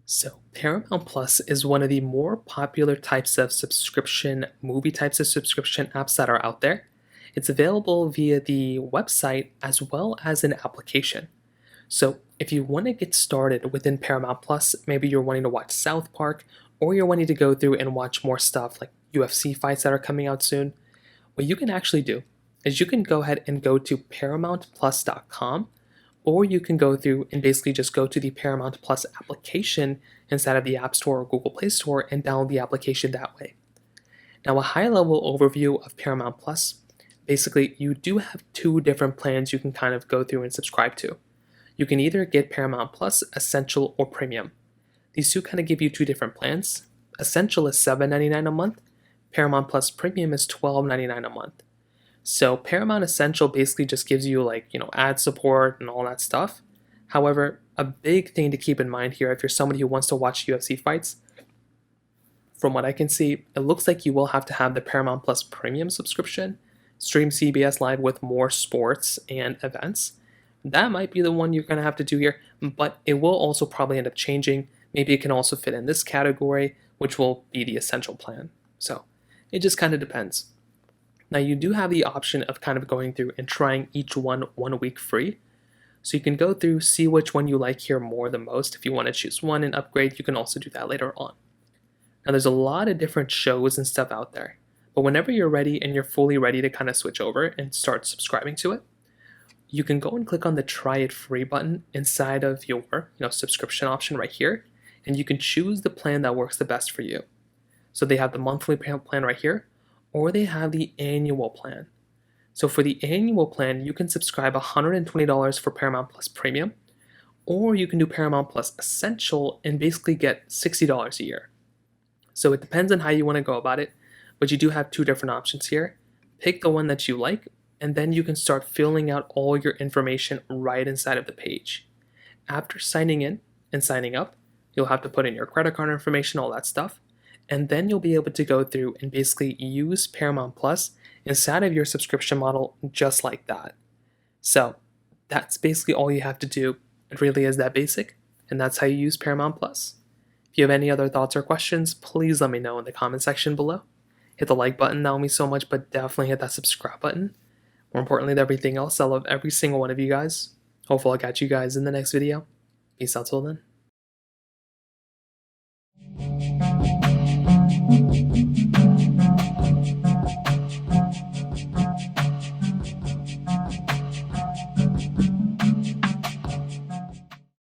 So, Paramount Plus is one of the more popular types of movie types of subscription apps that are out there. It's available via the website as well as an application. So, if you want to get started within Paramount Plus, maybe you're wanting to watch South Park, or you're wanting to go through and watch more stuff like UFC fights that are coming out soon, what you can actually do is you can go ahead and go to ParamountPlus.com, or you can go through and basically just go to the Paramount Plus application inside of the App Store or Google Play Store and download the application that way. Now, a high level overview of Paramount Plus, basically, you do have two different plans you can kind of go through and subscribe to. You can either get Paramount Plus Essential or Premium. These two kind of give you two different plans. Essential is $7.99 a month, Paramount Plus Premium is $12.99 a month. So Paramount Essential basically just gives you ad support and all that stuff. However, a big thing to keep in mind here if you're somebody who wants to watch UFC fights, from what I can see, it looks like you will have to have the Paramount Plus Premium subscription, stream CBS Live with more sports and events. That might be the one you're going to have to do here, but it will also probably end up changing. Maybe it can also fit in this category, which will be the Essential plan. So it just kind of depends. Now, you do have the option of kind of going through and trying each one week free. So you can go through, see which one you like here more the most. If you want to choose one and upgrade, you can also do that later on. Now, there's a lot of different shows and stuff out there. But whenever you're ready and you're fully ready to kind of switch over and start subscribing to it, you can go and click on the Try It Free button inside of your subscription option right here. And you can choose the plan that works the best for you. So they have the monthly plan right here, or they have the annual plan. So for the annual plan, you can subscribe $120 for Paramount Plus Premium, or you can do Paramount Plus Essential and basically get $60 a year. So it depends on how you want to go about it, but you do have two different options here. Pick the one that you like, and then you can start filling out all your information right inside of the page. After signing in and signing up, you'll have to put in your credit card information, all that stuff, and then you'll be able to go through and basically use Paramount Plus inside of your subscription model just like that. So that's basically all you have to do. It really is that basic, and that's how you use Paramount Plus. If you have any other thoughts or questions, please let me know in the comment section below. Hit the like button, that would mean so much, but definitely hit that subscribe button. More importantly than everything else, I love every single one of you guys. Hopefully I'll catch you guys in the next video. Peace out till then.